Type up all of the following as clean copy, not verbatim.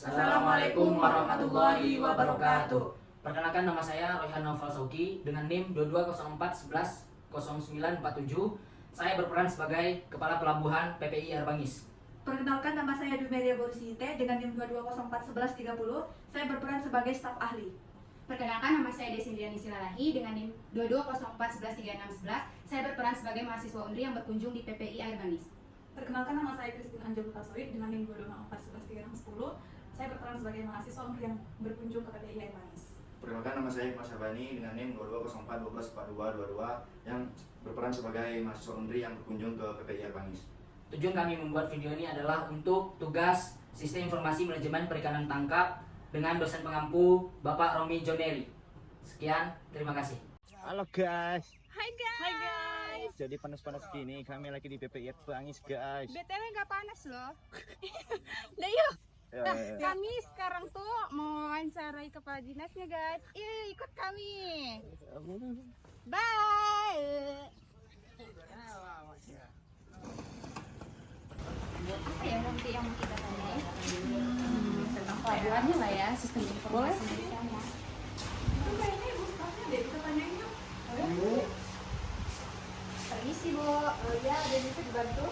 Assalamualaikum warahmatullahi wabarakatuh. Perkenalkan, nama saya Royhan Noval Sauki dengan NIM 2204110947. Saya berperan sebagai Kepala Pelabuhan PPI Air Bangis. Perkenalkan, nama saya Dumeria Borisite dengan NIM 22041130. Saya berperan sebagai staf ahli. Perkenalkan, nama saya Desindriani Silalahi dengan NIM 2204113611. Saya berperan sebagai mahasiswa UNRI yang berkunjung di PPI Air Bangis. Perkenalkan, nama saya Christine Anjel Tasoid dengan NIM 2204113610. Saya berperan sebagai mahasiswa UNRI yang berkunjung ke PPI Air Bangis. Perkenalkan, nama saya Mas Syabani dengan NIM 2204124222 yang berperan sebagai mahasiswa UNRI yang berkunjung ke PPI Air Bangis. Tujuan kami membuat video ini adalah untuk tugas Sistem Informasi Manajemen Perikanan Tangkap dengan dosen pengampu Bapak Romi Joneri. Sekian, terima kasih. Halo guys. Hai guys. Jadi panas-panas gini kami lagi di PPI Air Bangis guys. BTW nggak panas loh. Nah yuk. Nah, Eh, kami sekarang tuh mau wawancarai kepala dinasnya guys. Ikut kami. Bye. Apa ya nanti yang mau kita tanyain? Tentang pelabuhannya lah ya, sistem informasi di sana. Itu kayaknya ibu stafnya deh, kita tanyain yuk. Permisi Bu. Ya, ada bisa dibantu.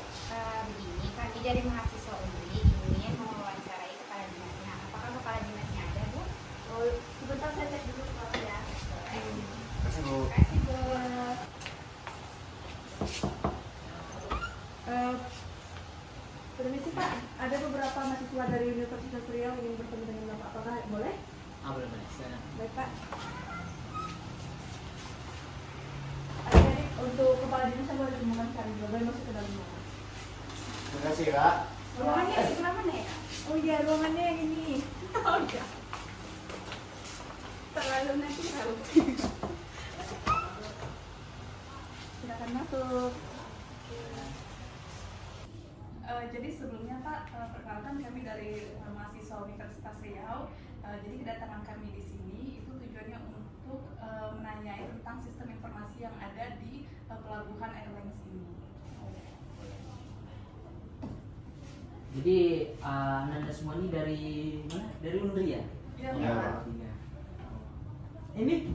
Begini, kami dari mahasiswa UNRI ingin mewawancarai kepala dinasnya. Apakah kepala dinasnya ada Bu? Oh, sebentar saya cek dulu kepala ya. Kasih Bu. Terima kasih Bu. Permisi Pak, ada beberapa mahasiswa dari Universitas Riau yang bertemu dengan Bapak. Apakah boleh? Boleh. Baik Pak. Adik-adik, untuk kepala dinas saya boleh ditemukan sekarang juga. Boleh masuk ke dalam ruangan. Terima kasih Kak. Ruangannya sebelah mana ya? Oh iya, ruangannya yang ini. Oh iya. Terlalu natural. Silakan masuk. Jadi sebelumnya Pak, perkenalkan kami dari mahasiswa Universitas Riau. Jadi kedatangan kami di sini itu tujuannya untuk menanyai tentang sistem informasi yang ada di pelabuhan Air Bangis ini. Jadi Anda semua ini dari mana? Dari UNRI ya? Iya Iya, Pak. Pak. Ini?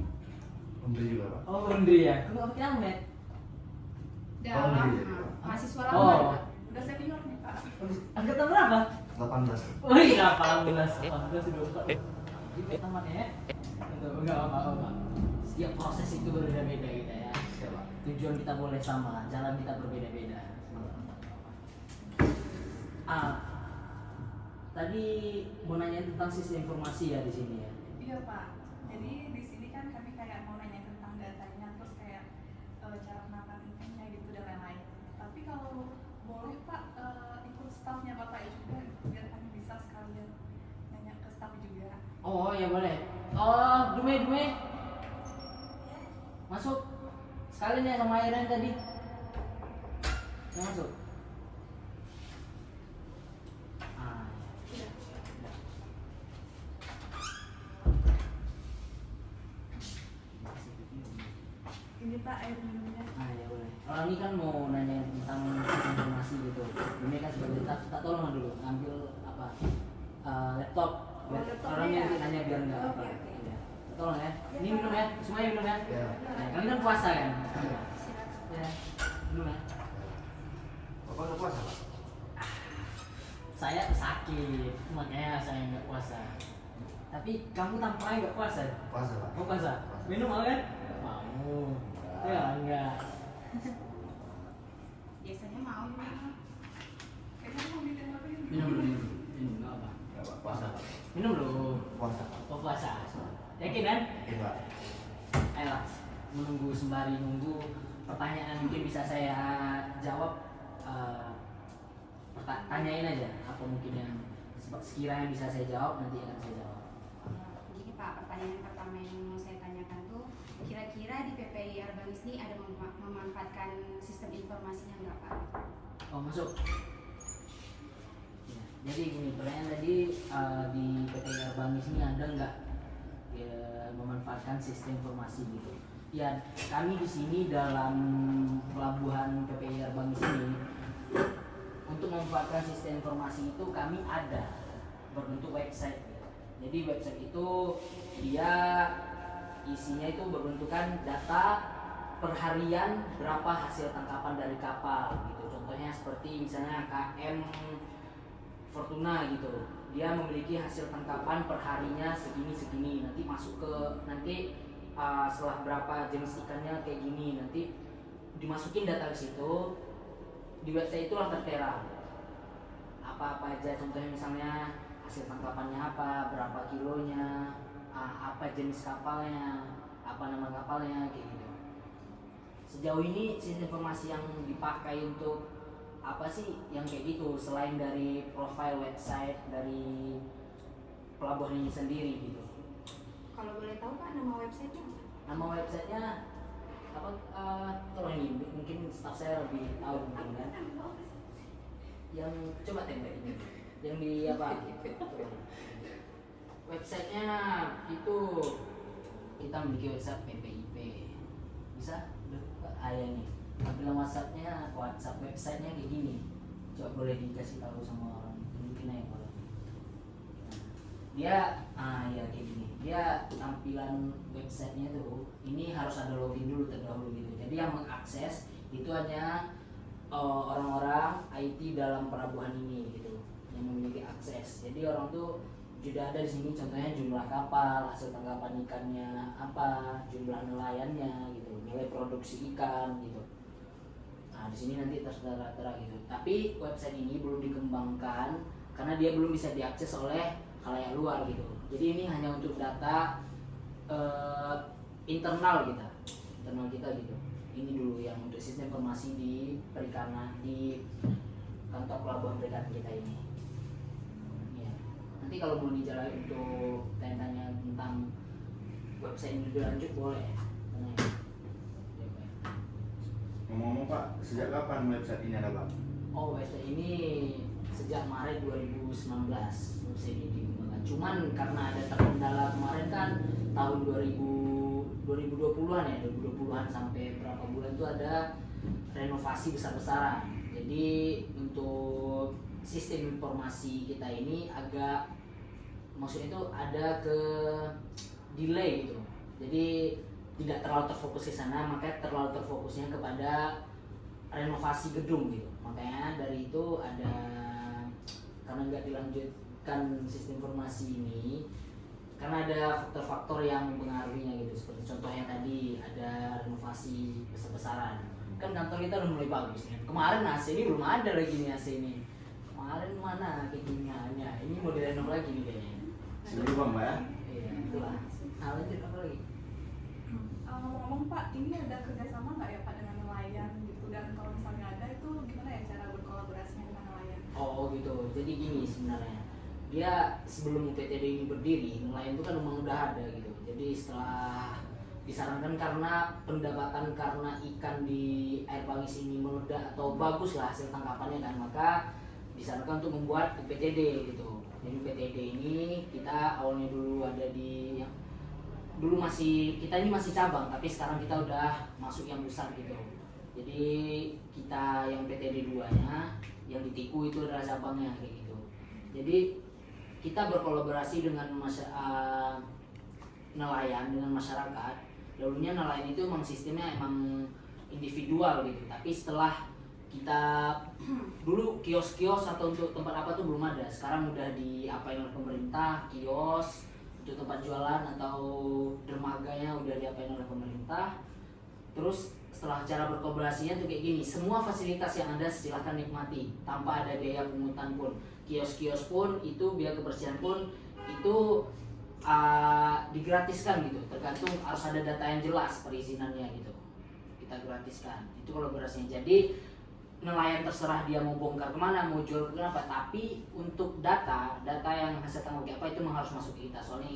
UNRI juga Pak. Oh, UNRI ya. Kamu apa namanya? Dalam iya. mahasiswa Oh. lama. Udah senior nih Pak. Angkatan berapa? 18. Oh iya, 18 sudah lupa. Itu temannya ya? Enggak apa-apa. Setiap proses itu berbeda-beda kita ya. Siapa? Tujuan kita boleh sama, jalan kita berbeda-beda. Tadi mau nanya tentang sistem informasi ya di sini ya. Iya Pak. Jadi di sini kan kami kayak mau nanya tentang datanya, terus kayak cara penanganannya gitu dan lain-lain. Tapi kalau boleh Pak ikut stafnya Bapak juga, biar kami bisa sekalian nanya ke staf juga. Oh ya boleh. Oh, Dume. Masuk. Sekalian ya sama Airan tadi. Saya masuk. Ya. Ini Pak air minumnya. Ya boleh. Orang ini kan mau nanya tentang informasi gitu. Dume kan sebagai staff, tak tolong dulu ngambil apa laptop. Oh, laptopnya Orangnya ya? nanti nanya biar nggak apa. Oke. Ya. Tolong ya. Ini minum ya. Semuanya minum ya. Ya. Nah, kalian kan puasa kan? Ya. Minum ya. Bapak nggak puasa Pak? Saya sakit, makanya saya nggak puasa. Tapi kamu tampaknya nggak puasa. Puasa Pak. Mau puasa? Minum mau kan? Mau. Ya enggak. Biasanya mau juga. Kayaknya mau minum apa ini? Minum nggak apa. Nggak Pak. Puasa Pak. Minum dulu. Puasa Pak. Oh puasa. Yakin kan? Oke Pak. Ayolah, menunggu sembari nunggu pertanyaan mungkin bisa saya jawab. Tanyain aja apa mungkin yang sekiranya bisa saya jawab nanti akan saya jawab. Gini Pak, pertanyaan pertama yang mau saya tanyakan tuh, kira-kira di PPI Air Bangis ini ada memanfaatkan sistem informasinya nggak Pak? Oh masuk. Ya, jadi gini pertanyaan tadi di PT Air Bangis ini ada nggak memanfaatkan sistem informasi gitu? Ya kami di sini dalam pelabuhan PPI Air Bangis ini untuk memanfaatkan sistem informasi itu kami ada berbentuk website. Jadi website itu dia isinya itu berbentukan data per harian berapa hasil tangkapan dari kapal gitu. Contohnya seperti misalnya KM Fortuna gitu, dia memiliki hasil tangkapan per harinya segini, nanti masuk ke setelah berapa jenis ikannya kayak gini, nanti dimasukin data ke situ. Di website itulah tertera apa aja, contohnya misalnya hasil tangkapannya apa, berapa kilonya, apa jenis kapalnya, apa nama kapalnya, kayak gitu. Sejauh ini sistem informasi yang dipakai untuk apa sih yang kayak gitu selain dari profile website dari pelabuhan ini sendiri gitu? Kalau boleh tahu Pak, nama websitenya apa? Nama websitenya apa? Kalau ini mungkin staff saya lebih tahu mungkin kan. Yang coba tembak ini, yang di apa? Websitenya itu kita memiliki website PPIP. Bisa? Ayah nih. Tampilan WhatsApp websitenya kayak gini. Coba boleh dikasih tahu sama orang mungkin aja boleh. Dia ya kayak gini. Dia tampilan websitenya tuh ini harus ada login dulu terdahulu gitu. Jadi yang mengakses itu hanya orang-orang IT dalam pelabuhan ini gitu yang memiliki akses. Jadi orang tuh sudah ada di sini contohnya jumlah kapal, hasil tangkapan ikannya apa, jumlah nelayannya gitu, nilai produksi ikan gitu. Nah, di sini nanti tertera gitu. Tapi website ini belum dikembangkan karena dia belum bisa diakses oleh khalayak luar gitu. Jadi ini hanya untuk data internal kita gitu. Ini dulu yang untuk sistem informasi di perikanan di kantor pelabuhan perikanan kita ini. Ya. Nanti kalau mau dijelasin untuk tanya tentang website ini lebih lanjut boleh. Ngomong-ngomong Pak, sejak kapan website ini ada Pak? Oh, website ini sejak Maret 2019 website ini dikembangkan. Cuman karena ada terkendala kemarin kan tahun 2020-an ya, 2020-an sampai berapa bulan itu ada renovasi besar-besaran. Jadi untuk sistem informasi kita ini agak maksudnya itu ada ke delay gitu. Jadi tidak terlalu terfokus ke sana, makanya terlalu terfokusnya kepada renovasi gedung gitu. Makanya dari itu ada karena nggak dilanjutkan sistem informasi ini karena ada faktor-faktor yang mempengaruhinya gitu. Seperti contohnya tadi ada renovasi besar-besaran. Kan kantor kita udah mulai bagus kan. Kemarin AC ini belum ada lagi nih AC ini. Kemarin mana kayak gini hanya ini mau direnov lagi nih kayaknya. Sebelum Bang Pak ya? Iya, itulah. Nah, lanjut apa lagi? Ngomong-ngomong Pak, ini ada kerjasama nggak ya Pak dengan nelayan gitu, dan kalau misalnya ada itu gimana ya cara berkolaborasinya dengan nelayan? Oh gitu, jadi gini sebenarnya dia sebelum UPTD ini berdiri nelayan itu kan memang udah ada gitu. Jadi setelah disarankan karena pendapatan karena ikan di air Bangis ini meledak atau bagus lah hasil tangkapannya kan, maka disarankan untuk membuat UPTD gitu. Jadi UPTD ini kita awalnya dulu ada di yang dulu kita ini masih cabang, tapi sekarang kita udah masuk yang besar gitu. Jadi kita yang PTD 2-nya yang di Tiku itu adalah cabangnya kayak gitu. Jadi kita berkolaborasi dengan nelayan dengan masyarakat. Dulunya nelayan itu memang sistemnya emang individual gitu, tapi setelah kita dulu kios-kios atau untuk tempat apa tuh belum ada. Sekarang udah diapain oleh pemerintah, kios untuk tempat jualan atau dermaganya udah diapain oleh pemerintah. Terus setelah cara berkolaborasinya tuh kayak gini, semua fasilitas yang ada silahkan nikmati tanpa ada biaya pungutan pun. Kios-kios pun itu biaya kebersihan pun itu digratiskan gitu, tergantung harus ada data yang jelas perizinannya gitu, kita gratiskan. Itu kolaborasinya. Jadi nelayan terserah dia mau bongkar kemana, mau jual ke apa, tapi untuk data yang hasil tangkap apa itu memang harus masuk ke kita, soalnya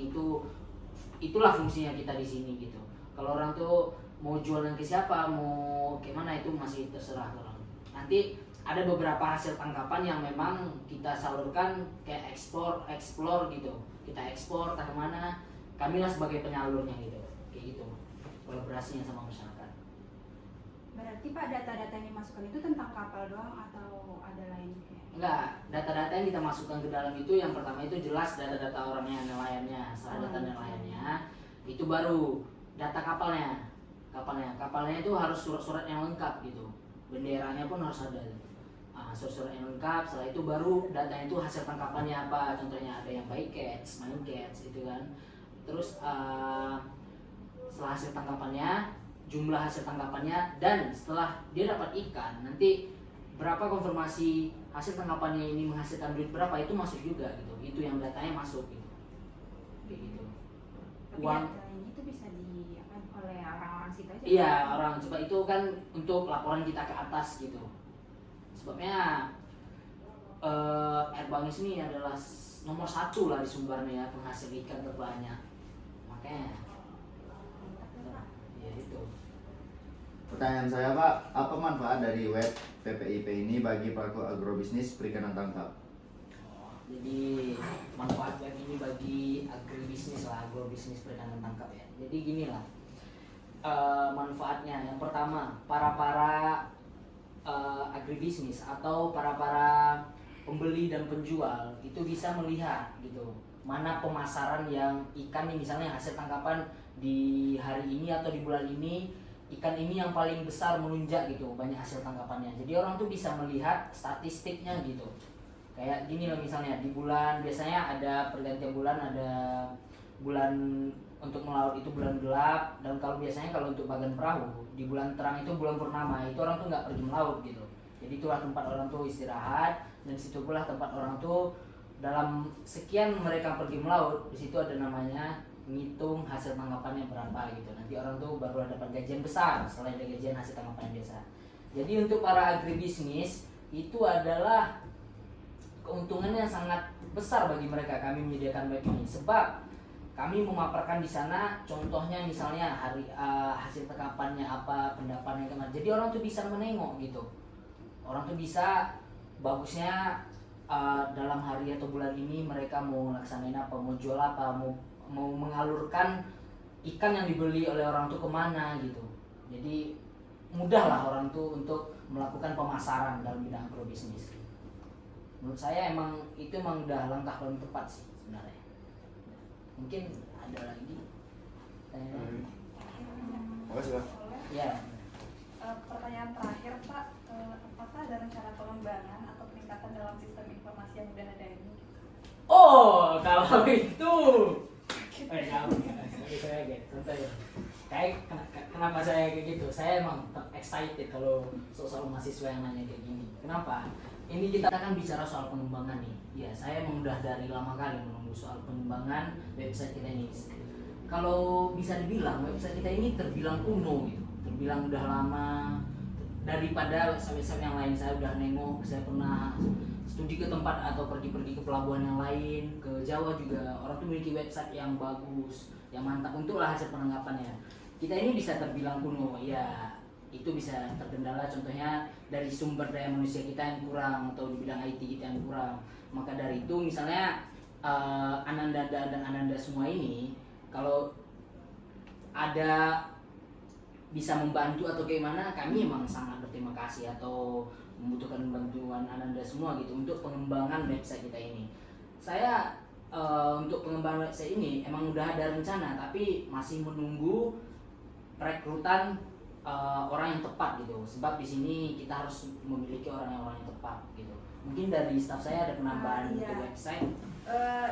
itulah fungsinya kita di sini gitu. Kalau orang tuh mau jualan ke siapa, mau gimana itu masih terserah orang. Nanti ada beberapa hasil tangkapan yang memang kita salurkan kayak explore gitu, kita ekspor ke mana, kamilah sebagai penyalurnya gitu, kayak gitu kolaborasinya sama masyarakat. Berarti Pak, data-data yang dimasukkan itu tentang kapal doang atau ada lain kayak? Enggak, data-data yang kita masukkan ke dalam itu yang pertama itu jelas data-data orangnya, nelayannya. Setelah data nelayannya, itu baru data kapalnya itu harus surat-surat yang lengkap gitu, benderanya pun harus ada. Surat-surat yang lengkap. Setelah itu baru data itu hasil tangkapannya apa, contohnya ada yang bycatch, main catch itu kan. Terus setelah hasil tangkapannya, jumlah hasil tangkapannya, dan setelah dia dapat ikan nanti berapa konfirmasi hasil tangkapannya ini menghasilkan duit berapa, itu masuk juga gitu, itu yang datanya masuk gitu, kayak gitu. Tapi Uang, data ini tuh bisa di apa oleh orang-orang situ aja. iya orang coba itu kan untuk laporan kita ke atas gitu. Sebabnya Airbangis ini adalah nomor 1 lah di Sumbarnya ya, penghasil ikan terbanyak, makanya ya itu. Pertanyaan saya Pak, apa manfaat dari web PPIP ini bagi pelaku agrobisnis perikanan tangkap? Jadi manfaat web ini bagi agribisnis lah, agrobisnis perikanan tangkap ya. Jadi gini lah manfaatnya. Yang pertama, para agribisnis atau para pembeli dan penjual itu bisa melihat gitu mana pemasaran yang ikan nih, misalnya hasil tangkapan di hari ini atau di bulan ini, ikan ini yang paling besar melunjak gitu banyak hasil tangkapannya. Jadi orang tuh bisa melihat statistiknya gitu. Kayak gini loh, misalnya di bulan biasanya ada pergantian bulan, ada bulan untuk melaut itu bulan gelap, dan kalau biasanya kalau untuk bagan perahu di bulan terang itu bulan purnama, itu orang tuh nggak pergi melaut gitu. Jadi itulah tempat orang tuh istirahat, dan situ pula tempat orang tuh dalam sekian mereka pergi melaut, di situ ada namanya ngitung hasil tangkapannya berapa gitu. Nanti orang tuh baru dapat gajian besar selain ada gajian hasil tangkapan biasa. Jadi untuk para agribisnis itu adalah keuntungannya sangat besar bagi mereka. Kami menyediakan web ini sebab kami memaparkan di sana contohnya, misalnya hari hasil tangkapannya apa, pendapatannya kemana. Jadi orang tuh bisa menengok gitu. Orang tuh bisa bagusnya dalam hari atau bulan ini mereka mau laksanain apa, mau jual apa, mau mengalurkan ikan yang dibeli oleh orang tuh kemana gitu. Jadi mudah lah orang tuh untuk melakukan pemasaran dalam bidang agrobisnis. Menurut saya itu emang udah langkah paling tepat sih sebenarnya. Mungkin ada lagi tanya. Makasih Pak. Ya. Pertanyaan terakhir Pak, apakah ada rencana pengembangan atau peningkatan dalam sistem informasi yang udah ada ini? Oh, kalau itu saya gitu, santai. Kayak kenapa saya kayak gitu? Saya emang excited kalau soal mahasiswa yang nanya kayak gini. Kenapa? Ini kita kan bicara soal pengembangan nih. Ya, saya emang udah dari lama kali menunggu soal pengembangan website kita ini. Kalau bisa dibilang website kita ini terbilang kuno gitu, terbilang udah lama daripada website yang lain. Saya udah nengok, saya pernah studi ke tempat atau pergi-pergi ke pelabuhan yang lain, ke Jawa juga, orang tuh memiliki website yang bagus, yang mantap untuk lah hasil penangkapannya. Kita ini bisa terbilang kuno, ya itu bisa terkendala contohnya dari sumber daya manusia kita yang kurang atau di bidang IT kita yang kurang. Maka dari itu misalnya Ananda dan Ananda semua ini kalau ada bisa membantu atau gimana, kami memang sangat berterima kasih atau membutuhkan bantuan Ananda semua gitu untuk pengembangan website kita ini. Saya untuk pengembangan website ini emang udah ada rencana, tapi masih menunggu rekrutan orang yang tepat gitu. Sebab di sini kita harus memiliki orang yang tepat gitu. Mungkin dari staff saya ada penambahan Iya. untuk website.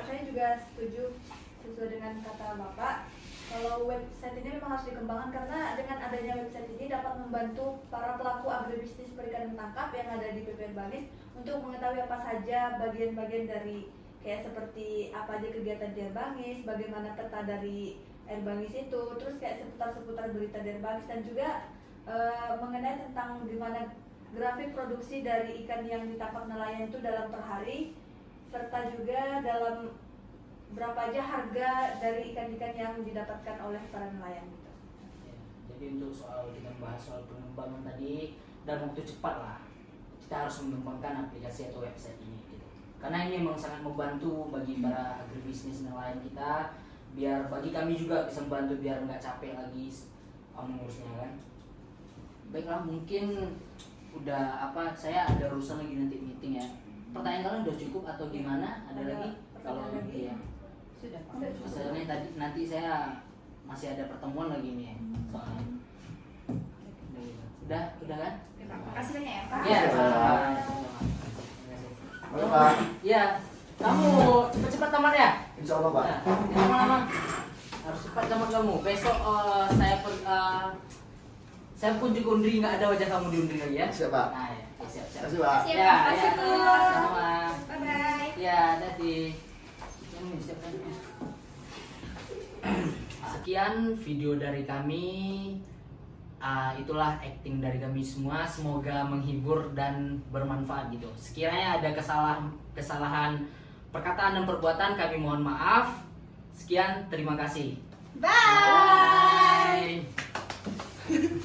Saya juga setuju sesuai dengan kata Bapak. Kalau website ini memang harus dikembangkan karena dengan adanya website ini dapat membantu para pelaku agribisnis perikanan tangkap yang ada di PPN Bangis untuk mengetahui apa saja bagian-bagian dari kayak seperti apa aja kegiatan di Bangis, bagaimana peta dari Air Bangis itu, terus kayak seputar-seputar berita dari Bangis, dan juga mengenai tentang gimana grafik produksi dari ikan yang ditangkap nelayan itu dalam per hari, serta juga dalam berapa aja harga dari ikan-ikan yang didapatkan oleh para nelayan gitu. Ya, jadi untuk kita membahas soal pengembangan tadi dan waktu cepat lah, kita harus mengembangkan aplikasi atau website ini gitu. Karena ini memang sangat membantu bagi para agribisnis nelayan kita, biar bagi kami juga bisa membantu biar nggak capek lagi mengurusnya kan. Baiklah, mungkin udah saya ada urusan lagi nanti meeting ya. pertanyaan kalian udah cukup atau gimana? Ada lagi? Kalau ya. Sudah. Soalnya tadi nanti saya masih ada pertemuan lagi nih soalnya. Udah kan? Makasih banyak ya Pak. Iya. Halo Pak. Iya. Kamu cepat-cepat tamat ya? Insya Allah Pak. Nah, lama-lama harus cepat tamat kamu. Besok saya kunjung ke Undri, nggak ada wajah kamu di Undri lagi ya? Siap Pak. Nah, ya. Siap. Terima kasih Pak. Siap, Ya, makasih, ya. Bu. Sama. Bye-bye. Ya, tadi. Sekian video dari kami. Itulah acting dari kami semua. Semoga menghibur dan bermanfaat gitu. Sekiranya ada kesalahan perkataan dan perbuatan, kami mohon maaf. Sekian, terima kasih. Bye. Bye.